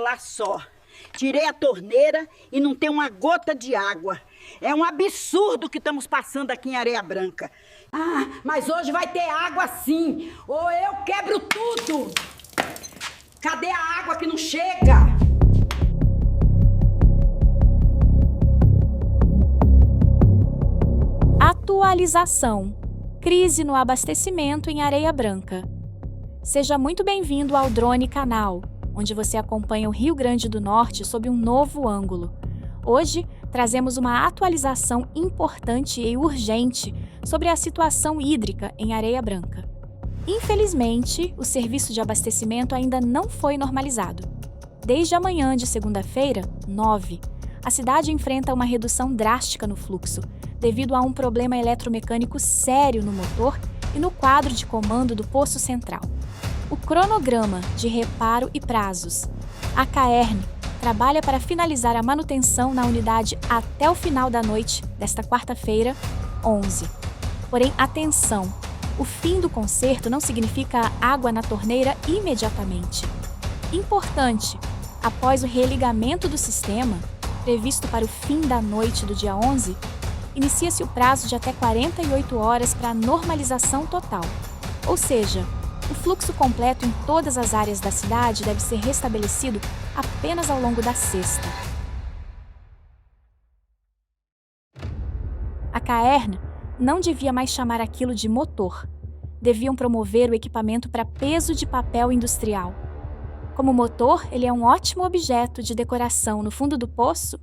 falar só. Tirei a torneira e não tem uma gota de água. É um absurdo que estamos passando aqui em Areia Branca. Ah, mas hoje vai ter água sim, ou eu quebro tudo. Cadê a água que não chega? Atualização. Crise no abastecimento em Areia Branca. Seja muito bem-vindo ao Drone Canal, onde você acompanha o Rio Grande do Norte sob um novo ângulo. Hoje, trazemos uma atualização importante e urgente sobre a situação hídrica em Areia Branca. Infelizmente, o serviço de abastecimento ainda não foi normalizado. Desde a manhã de segunda-feira, 9, a cidade enfrenta uma redução drástica no fluxo, devido a um problema eletromecânico sério no motor e no quadro de comando do poço central. O cronograma de reparo e prazos. A CARNAVAL trabalha para finalizar a manutenção na unidade até o final da noite desta quarta-feira, 11. Porém, atenção! O fim do conserto não significa água na torneira imediatamente. Importante! Após o religamento do sistema, previsto para o fim da noite do dia 11, inicia-se o prazo de até 48 horas para a normalização total. Ou seja, o fluxo completo em todas as áreas da cidade deve ser restabelecido apenas ao longo da sexta. A CARNAVAL não devia mais chamar aquilo de motor. Deviam promover o equipamento para peso de papel industrial. Como motor, ele é um ótimo objeto de decoração no fundo do poço.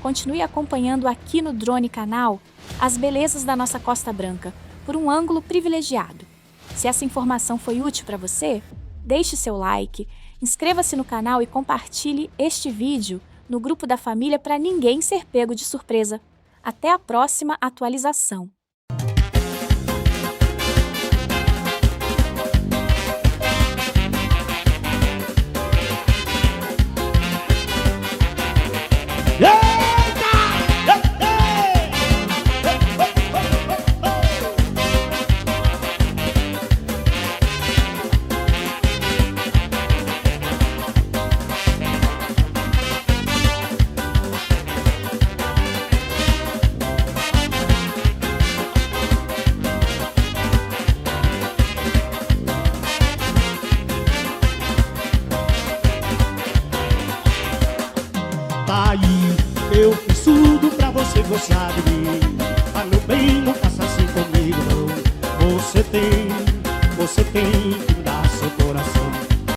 continue acompanhando aqui no Drone Canal as belezas da nossa Costa Branca por um ângulo privilegiado. Se essa informação foi útil para você, deixe seu like, inscreva-se no canal e compartilhe este vídeo no grupo da família para ninguém ser pego de surpresa. Até a próxima atualização. Tá aí, eu fiz tudo pra você gostar de mim. Mas meu bem, não faça assim comigo não. Você tem